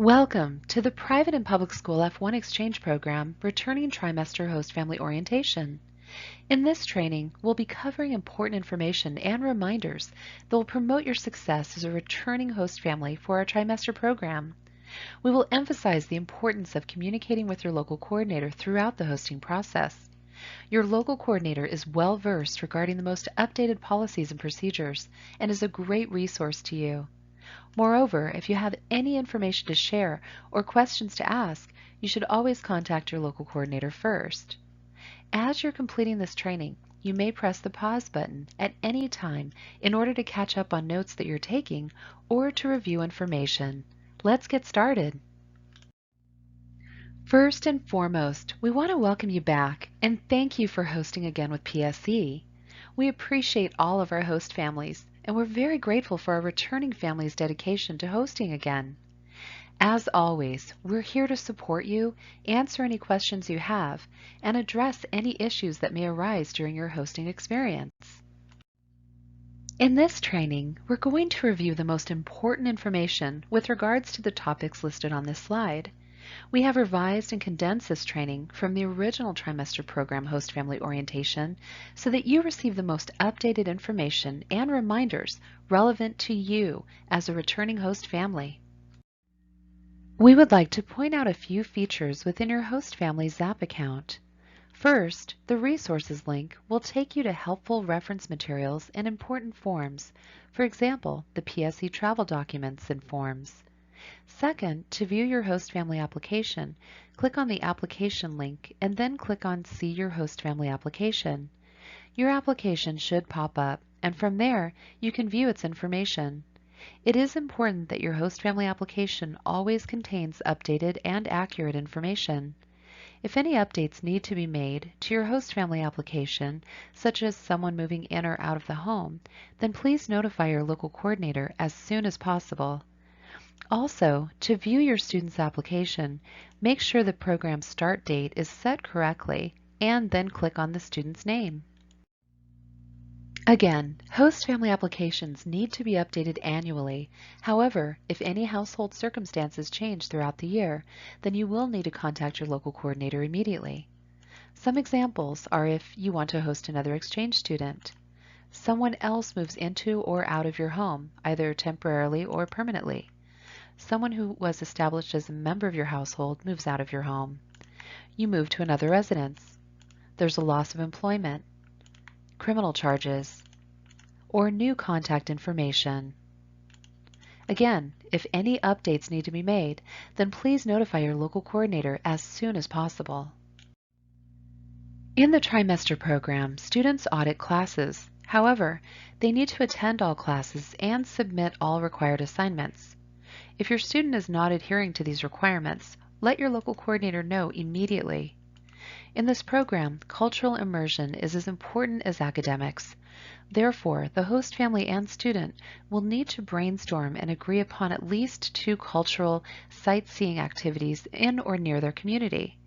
Welcome to the Private and Public School F1 Exchange Program, Returning Trimester Host Family Orientation. In this training, we'll be covering important information and reminders that will promote your success as a returning host family for our trimester program. We will emphasize the importance of communicating with your local coordinator throughout the hosting process. Your local coordinator is well versed regarding the most updated policies and procedures and is a great resource to you. Moreover, if you have any information to share or questions to ask, you should always contact your local coordinator first. As you're completing this training, you may press the pause button at any time in order to catch up on notes that you're taking or to review information. Let's get started. First and foremost, we want to welcome you back and thank you for hosting again with PSE. We appreciate all of our host families, and we're very grateful for our returning families' dedication to hosting again. As always, we're here to support you, answer any questions you have, and address any issues that may arise during your hosting experience. In this training, we're going to review the most important information with regards to the topics listed on this slide. We have revised and condensed this training from the original trimester program host family orientation so that you receive the most updated information and reminders relevant to you as a returning host family. We would like to point out a few features within your host family Zap account. First, the resources link will take you to helpful reference materials and important forms, for example, the PSE travel documents and forms. Second, to view your host family application, click on the application link and then click on See Your Host Family Application. Your application should pop up, and from there you can view its information. It is important that your host family application always contains updated and accurate information. If any updates need to be made to your host family application, such as someone moving in or out of the home, then please notify your local coordinator as soon as possible. Also, to view your student's application, make sure the program start date is set correctly and then click on the student's name. Again, host family applications need to be updated annually. However, if any household circumstances change throughout the year, then you will need to contact your local coordinator immediately. Some examples are if you want to host another exchange student, someone else moves into or out of your home, either temporarily or permanently, someone who was established as a member of your household moves out of your home, you move to another residence, there's a loss of employment, criminal charges, or new contact information. Again, if any updates need to be made, then please notify your local coordinator as soon as possible. In the trimester program, students audit classes. However, they need to attend all classes and submit all required assignments. If your student is not adhering to these requirements, let your local coordinator know immediately. In this program, cultural immersion is as important as academics. Therefore, the host family and student will need to brainstorm and agree upon at least 2 cultural sightseeing activities in or near their community.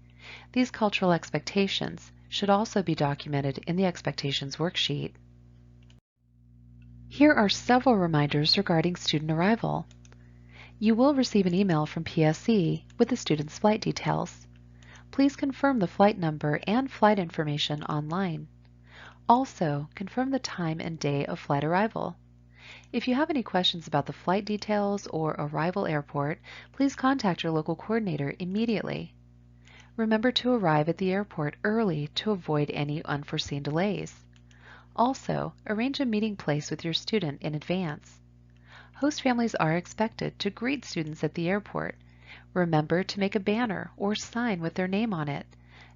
These cultural expectations should also be documented in the expectations worksheet. Here are several reminders regarding student arrival. You will receive an email from PSE with the student's flight details. Please confirm the flight number and flight information online. Also, confirm the time and day of flight arrival. If you have any questions about the flight details or arrival airport, please contact your local coordinator immediately. Remember to arrive at the airport early to avoid any unforeseen delays. Also, arrange a meeting place with your student in advance. Host families are expected to greet students at the airport. Remember to make a banner or sign with their name on it.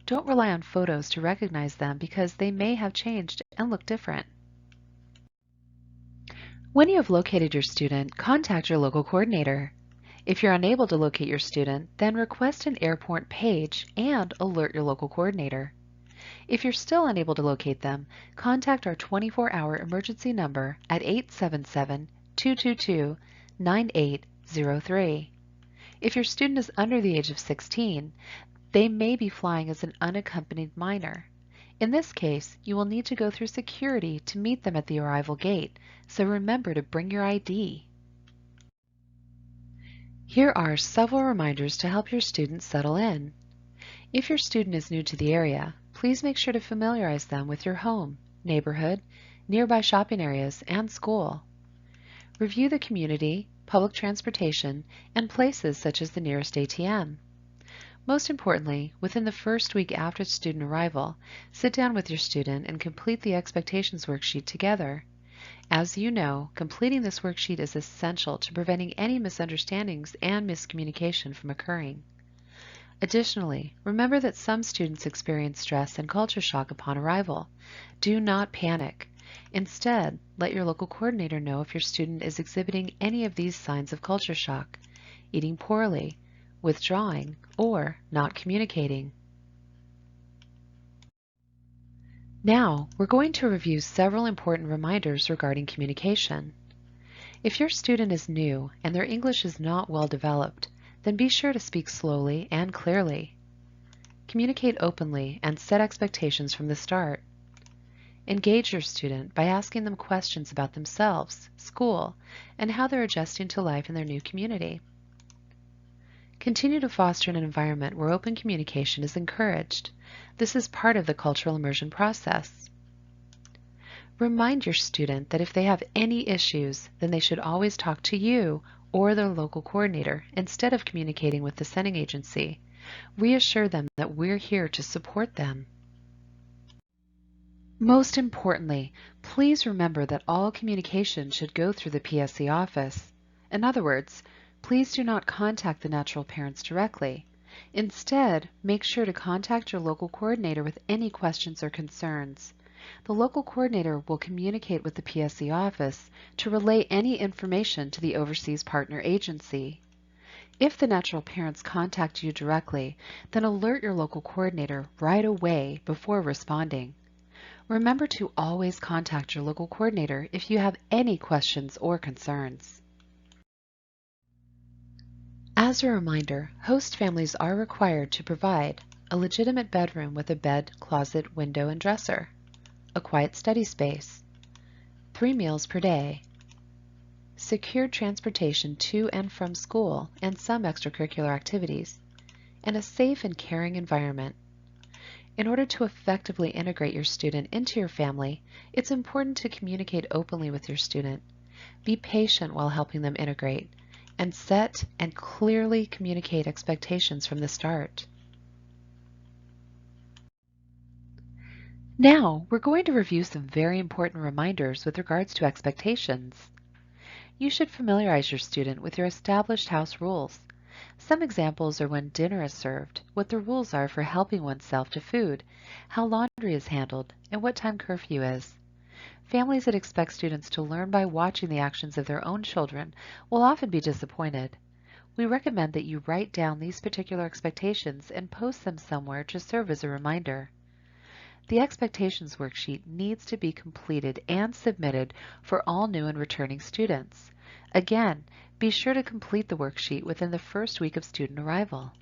Don't rely on photos to recognize them because they may have changed and look different. When you have located your student, contact your local coordinator. If you're unable to locate your student, then request an airport page and alert your local coordinator. If you're still unable to locate them, contact our 24-hour emergency number at 877-222-9803. If your student is under the age of 16, they may be flying as an unaccompanied minor. In this case, you will need to go through security to meet them at the arrival gate, so remember to bring your ID. Here are several reminders to help your students settle in. If your student is new to the area, please make sure to familiarize them with your home, neighborhood, nearby shopping areas, and school. Review the community, public transportation, and places such as the nearest ATM. Most importantly, within the first week after student arrival, sit down with your student and complete the expectations worksheet together. As you know, completing this worksheet is essential to preventing any misunderstandings and miscommunication from occurring. Additionally, remember that some students experience stress and culture shock upon arrival. Do not panic. Instead, let your local coordinator know if your student is exhibiting any of these signs of culture shock: eating poorly, withdrawing, or not communicating. Now, we're going to review several important reminders regarding communication. If your student is new and their English is not well developed, then be sure to speak slowly and clearly. Communicate openly and set expectations from the start. Engage your student by asking them questions about themselves, school, and how they're adjusting to life in their new community. Continue to foster an environment where open communication is encouraged. This is part of the cultural immersion process. Remind your student that if they have any issues, then they should always talk to you or their local coordinator instead of communicating with the sending agency. Reassure them that we're here to support them. Most importantly, please remember that all communication should go through the PSE office. In other words, please do not contact the natural parents directly. Instead, make sure to contact your local coordinator with any questions or concerns. The local coordinator will communicate with the PSE office to relay any information to the overseas partner agency. If the natural parents contact you directly, then alert your local coordinator right away before responding. Remember to always contact your local coordinator if you have any questions or concerns. As a reminder, host families are required to provide a legitimate bedroom with a bed, closet, window, and dresser, a quiet study space, 3 meals per day, secured transportation to and from school and some extracurricular activities, and a safe and caring environment. In order to effectively integrate your student into your family, it's important to communicate openly with your student. Be patient while helping them integrate, and set and clearly communicate expectations from the start. Now, we're going to review some very important reminders with regards to expectations. You should familiarize your student with your established house rules. Some examples are when dinner is served, what the rules are for helping oneself to food, how laundry is handled, and what time curfew is. Families that expect students to learn by watching the actions of their own children will often be disappointed. We recommend that you write down these particular expectations and post them somewhere to serve as a reminder. The expectations worksheet needs to be completed and submitted for all new and returning students. Again, be sure to complete the worksheet within the first week of student arrival.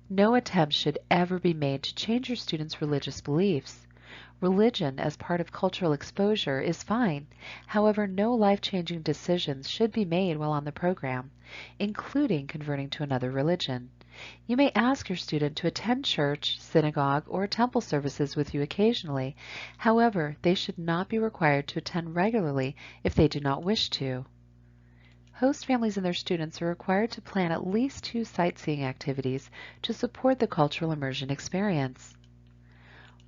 No attempt should ever be made to change your students' religious beliefs. Religion as part of cultural exposure is fine. However, no life-changing decisions should be made while on the program, including converting to another religion. You may ask your student to attend church, synagogue, or temple services with you occasionally. However, they should not be required to attend regularly if they do not wish to. Host families and their students are required to plan at least 2 sightseeing activities to support the cultural immersion experience.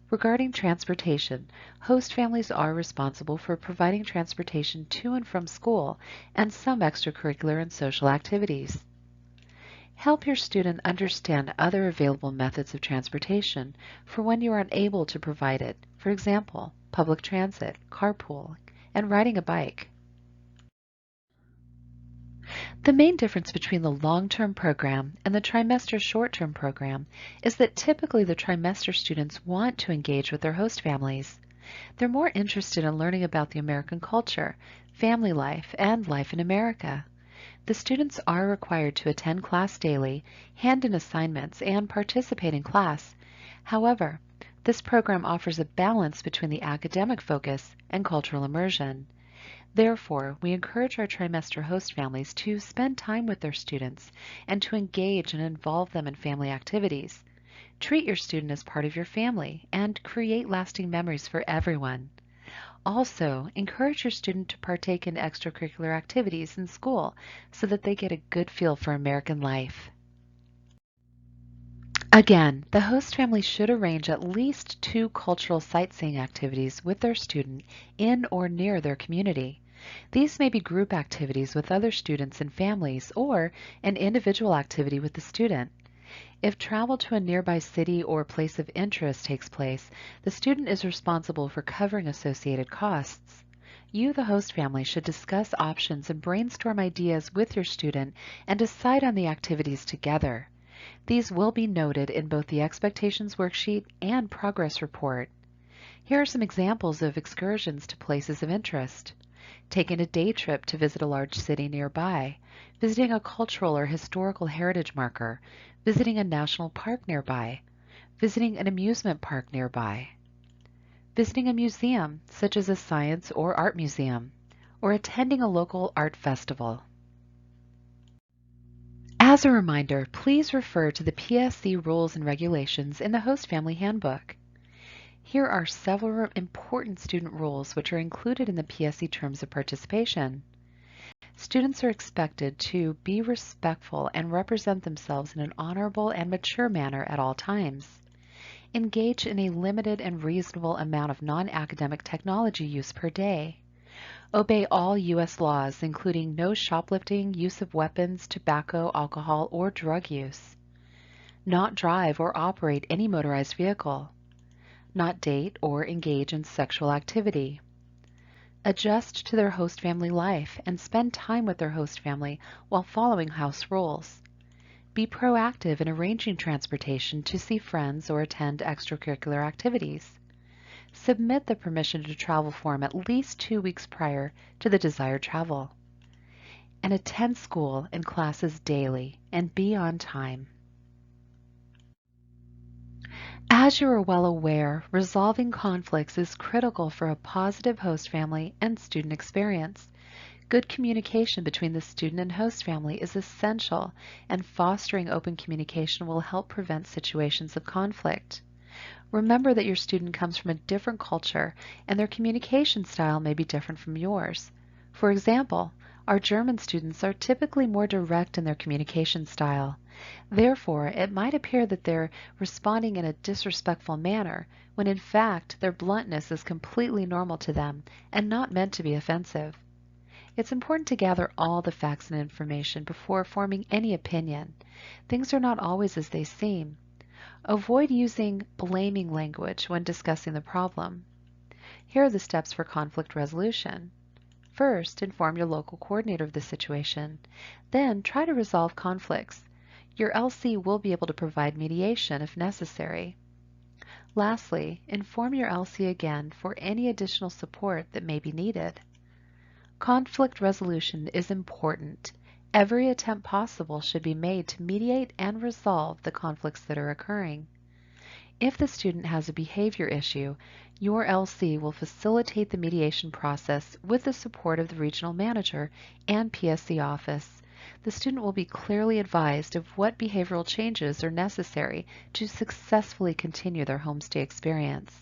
Regarding transportation, host families are responsible for providing transportation to and from school and some extracurricular and social activities. Help your student understand other available methods of transportation for when you are unable to provide it, for example, public transit, carpool, and riding a bike. The main difference between the long-term program and the trimester short-term program is that typically the trimester students want to engage with their host families. They're more interested in learning about the American culture, family life, and life in America. The students are required to attend class daily, hand in assignments, and participate in class. However, this program offers a balance between the academic focus and cultural immersion. Therefore, we encourage our trimester host families to spend time with their students and to engage and involve them in family activities. Treat your student as part of your family and create lasting memories for everyone. Also, encourage your student to partake in extracurricular activities in school so that they get a good feel for American life. Again, the host family should arrange at least 2 cultural sightseeing activities with their student in or near their community. These may be group activities with other students and families or an individual activity with the student. If travel to a nearby city or place of interest takes place, the student is responsible for covering associated costs. You, the host family, should discuss options and brainstorm ideas with your student and decide on the activities together. These will be noted in both the expectations worksheet and progress report. Here are some examples of excursions to places of interest. Taking a day trip to visit a large city nearby, visiting a cultural or historical heritage marker, visiting a national park nearby, visiting an amusement park nearby, visiting a museum such as a science or art museum, or attending a local art festival. As a reminder, please refer to the PSC rules and regulations in the Host Family Handbook. Here are several important student rules which are included in the PSC Terms of Participation. Students are expected to be respectful and represent themselves in an honorable and mature manner at all times. Engage in a limited and reasonable amount of non-academic technology use per day. Obey all U.S. laws, including no shoplifting, use of weapons, tobacco, alcohol, or drug use. Not drive or operate any motorized vehicle. Not date or engage in sexual activity. Adjust to their host family life and spend time with their host family while following house rules. Be proactive in arranging transportation to see friends or attend extracurricular activities. Submit the permission to travel form at least 2 weeks prior to the desired travel. And attend school and classes daily and be on time. As you are well aware, resolving conflicts is critical for a positive host family and student experience. Good communication between the student and host family is essential, and fostering open communication will help prevent situations of conflict. Remember that your student comes from a different culture and their communication style may be different from yours. For example, our German students are typically more direct in their communication style. Therefore, it might appear that they're responding in a disrespectful manner, when in fact their bluntness is completely normal to them and not meant to be offensive. It's important to gather all the facts and information before forming any opinion. Things are not always as they seem. Avoid using blaming language when discussing the problem. Here are the steps for conflict resolution. First, inform your local coordinator of the situation. Then, try to resolve conflicts. Your LC will be able to provide mediation if necessary. Lastly, inform your LC again for any additional support that may be needed. Conflict resolution is important. Every attempt possible should be made to mediate and resolve the conflicts that are occurring. If the student has a behavior issue, your LC will facilitate the mediation process with the support of the regional manager and PSC office. The student will be clearly advised of what behavioral changes are necessary to successfully continue their homestay experience.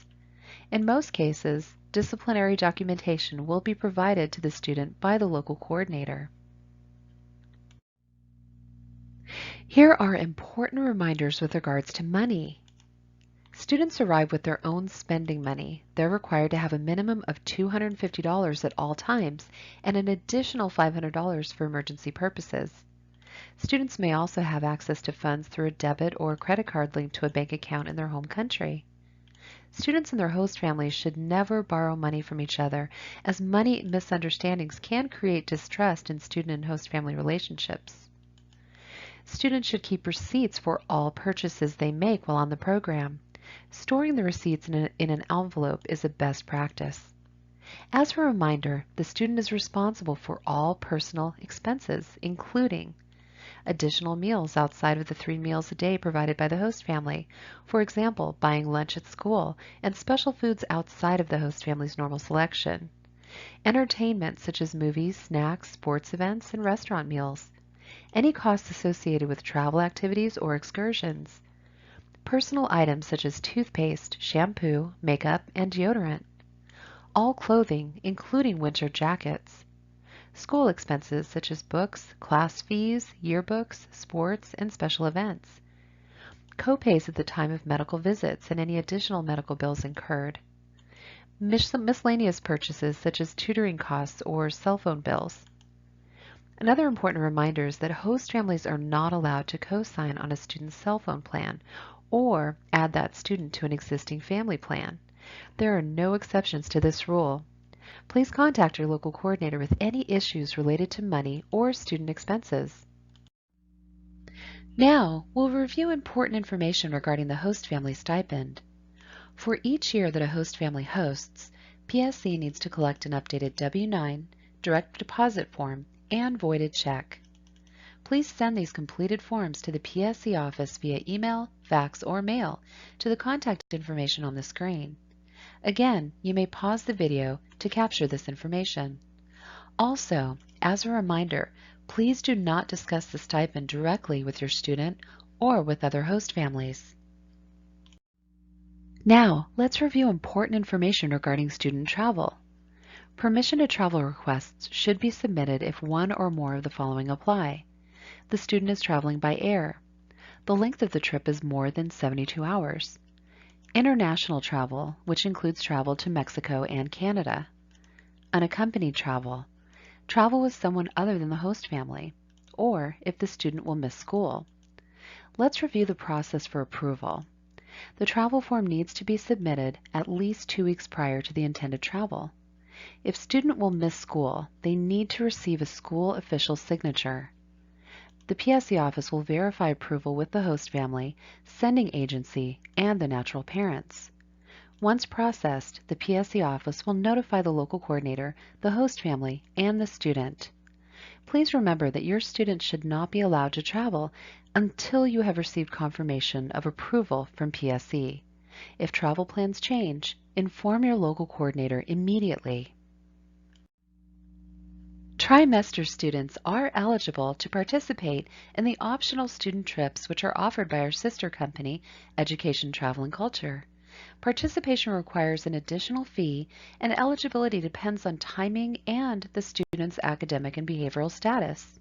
In most cases, disciplinary documentation will be provided to the student by the local coordinator. Here are important reminders with regards to money. Students arrive with their own spending money. They're required to have a minimum of $250 at all times and an additional $500 for emergency purposes. Students may also have access to funds through a debit or credit card linked to a bank account in their home country. Students and their host families should never borrow money from each other, as money misunderstandings can create distrust in student and host family relationships. Students should keep receipts for all purchases they make while on the program. Storing the receipts in an envelope is a best practice. As a reminder, the student is responsible for all personal expenses, including additional meals outside of the 3 meals a day provided by the host family. For example, buying lunch at school and special foods outside of the host family's normal selection. entertainment such as movies, snacks, sports events, and restaurant meals, any costs associated with travel activities or excursions, personal items such as toothpaste, shampoo, makeup, and deodorant, all clothing, including winter jackets, school expenses such as books, class fees, yearbooks, sports, and special events, co-pays at the time of medical visits and any additional medical bills incurred, miscellaneous purchases such as tutoring costs or cell phone bills. Another important reminder is that host families are not allowed to co-sign on a student's cell phone plan or add that student to an existing family plan. There are no exceptions to this rule. Please contact your local coordinator with any issues related to money or student expenses. Now, we'll review important information regarding the host family stipend. For each year that a host family hosts, PSC needs to collect an updated W-9, direct deposit form, and voided check. Please send these completed forms to the PSC office via email, fax, or mail to the contact information on the screen. Again, you may pause the video to capture this information. Also, as a reminder, please do not discuss the stipend directly with your student or with other host families. Now, let's review important information regarding student travel. Permission to travel requests should be submitted if one or more of the following apply. The student is traveling by air. The length of the trip is more than 72 hours. International travel, which includes travel to Mexico and Canada. Unaccompanied travel, travel with someone other than the host family, or if the student will miss school. Let's review the process for approval. The travel form needs to be submitted at least 2 weeks prior to the intended travel. If student will miss school, they need to receive a school official signature. The PSC office will verify approval with the host family, sending agency, and the natural parents. Once processed, the PSC office will notify the local coordinator, the host family, and the student. Please remember that your student should not be allowed to travel until you have received confirmation of approval from PSC. If travel plans change, inform your local coordinator immediately. Trimester students are eligible to participate in the optional student trips which are offered by our sister company, Education, Travel, and Culture. Participation requires an additional fee, and eligibility depends on timing and the student's academic and behavioral status.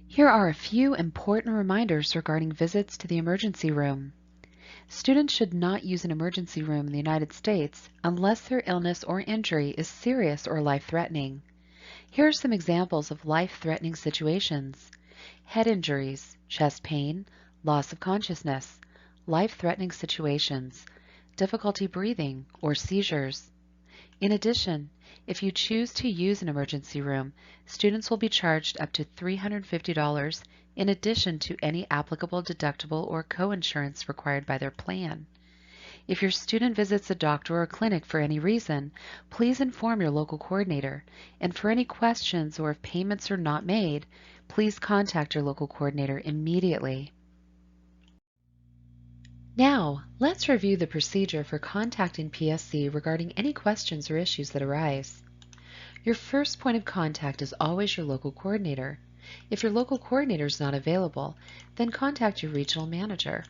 Here are a few important reminders regarding visits to the emergency room. Students should not use an emergency room in the United States unless their illness or injury is serious or life-threatening. Here are some examples of life-threatening situations: head injuries, chest pain, loss of consciousness, life-threatening situations, difficulty breathing, or seizures. In addition, if you choose to use an emergency room, students will be charged up to $350 in addition to any applicable deductible or co-insurance required by their plan. If your student visits a doctor or clinic for any reason, please inform your local coordinator, and for any questions or if payments are not made, please contact your local coordinator immediately. Now, let's review the procedure for contacting PSC regarding any questions or issues that arise. Your first point of contact is always your local coordinator. If your local coordinator is not available, then contact your regional manager.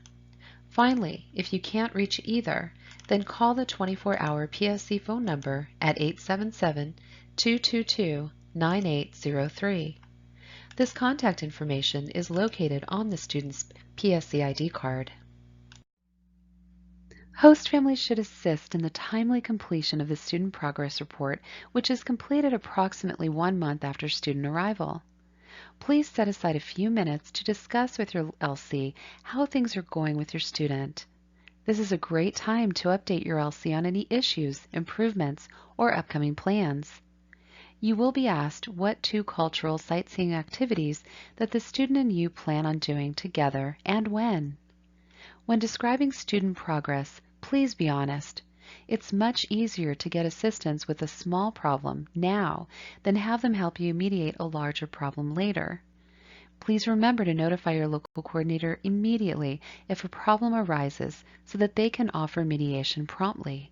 Finally, if you can't reach either, then call the 24-hour PSC phone number at 877-222-9803. This contact information is located on the student's PSE ID card. Host families should assist in the timely completion of the student progress report, which is completed approximately 1 month after student arrival. Please set aside a few minutes to discuss with your LC how things are going with your student. This is a great time to update your LC on any issues, improvements, or upcoming plans. You will be asked what 2 cultural sightseeing activities that the student and you plan on doing together and when. When describing student progress, please be honest. It's much easier to get assistance with a small problem now than have them help you mediate a larger problem later. Please remember to notify your local coordinator immediately if a problem arises so that they can offer mediation promptly.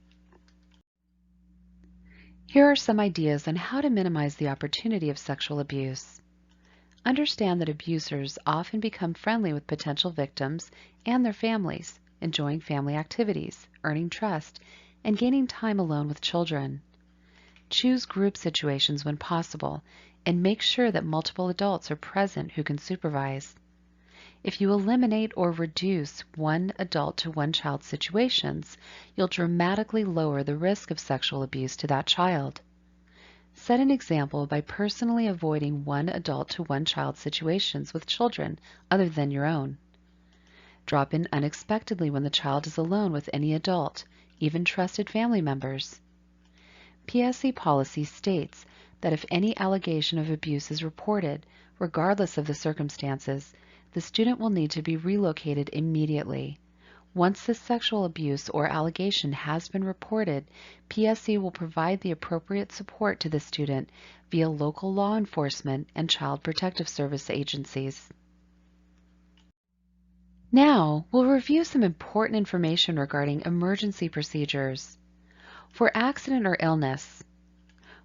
Here are some ideas on how to minimize the opportunity of sexual abuse. Understand that abusers often become friendly with potential victims and their families, enjoying family activities, earning trust, and gaining time alone with children. Choose group situations when possible, and make sure that multiple adults are present who can supervise. If you eliminate or reduce one adult to one child situations, you'll dramatically lower the risk of sexual abuse to that child. Set an example by personally avoiding one adult to one child situations with children other than your own. Drop in unexpectedly when the child is alone with any adult, even trusted family members. PSE policy states that if any allegation of abuse is reported, regardless of the circumstances, the student will need to be relocated immediately. Once the sexual abuse or allegation has been reported, PSE will provide the appropriate support to the student via local law enforcement and Child Protective Service agencies. Now, we'll review some important information regarding emergency procedures. For accident or illness,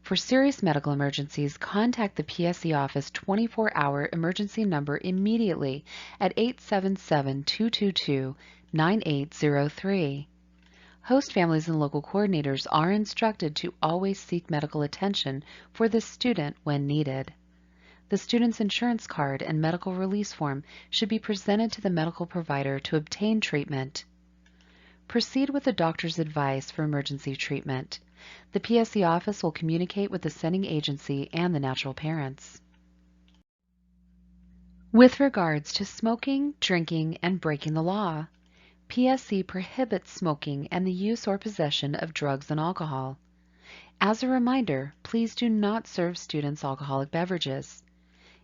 for serious medical emergencies, contact the PSE office 24-hour emergency number immediately at 877-222-9803. Host families and local coordinators are instructed to always seek medical attention for the student when needed. The student's insurance card and medical release form should be presented to the medical provider to obtain treatment. Proceed with the doctor's advice for emergency treatment. The PSE office will communicate with the sending agency and the natural parents. With regards to smoking, drinking, and breaking the law, PSE prohibits smoking and the use or possession of drugs and alcohol. As a reminder, please do not serve students alcoholic beverages.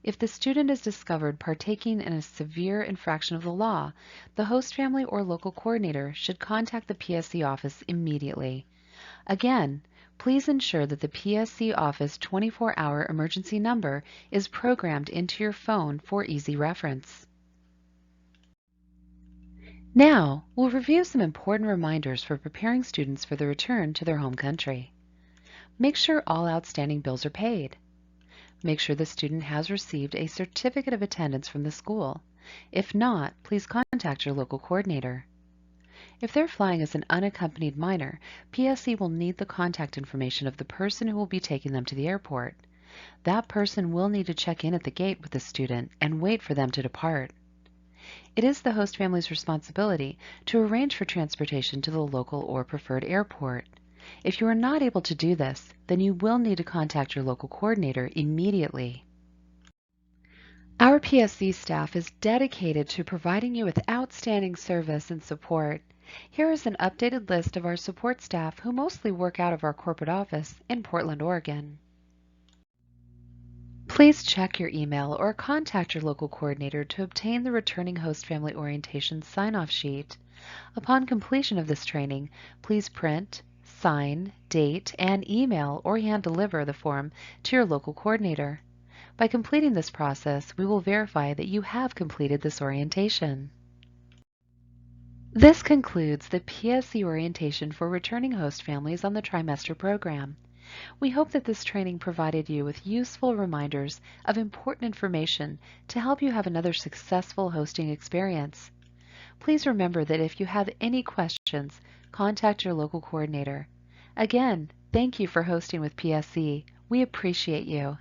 If the student is discovered partaking in a severe infraction of the law, the host family or local coordinator should contact the PSE office immediately. Again, please ensure that the PSE office 24-hour emergency number is programmed into your phone for easy reference. Now, we'll review some important reminders for preparing students for the return to their home country. Make sure all outstanding bills are paid. Make sure the student has received a certificate of attendance from the school. If not, please contact your local coordinator. If they're flying as an unaccompanied minor, PSE will need the contact information of the person who will be taking them to the airport. That person will need to check in at the gate with the student and wait for them to depart. It is the host family's responsibility to arrange for transportation to the local or preferred airport. If you are not able to do this, then you will need to contact your local coordinator immediately. Our PSE staff is dedicated to providing you with outstanding service and support. Here is an updated list of our support staff who mostly work out of our corporate office in Portland, Oregon. Please check your email or contact your local coordinator to obtain the Returning Host Family Orientation sign-off sheet. Upon completion of this training, please print, sign, date, and email or hand deliver the form to your local coordinator. By completing this process, we will verify that you have completed this orientation. This concludes the PSE orientation for returning host families on the trimester program. We hope that this training provided you with useful reminders of important information to help you have another successful hosting experience. Please remember that if you have any questions, contact your local coordinator. Again, thank you for hosting with PSE. We appreciate you.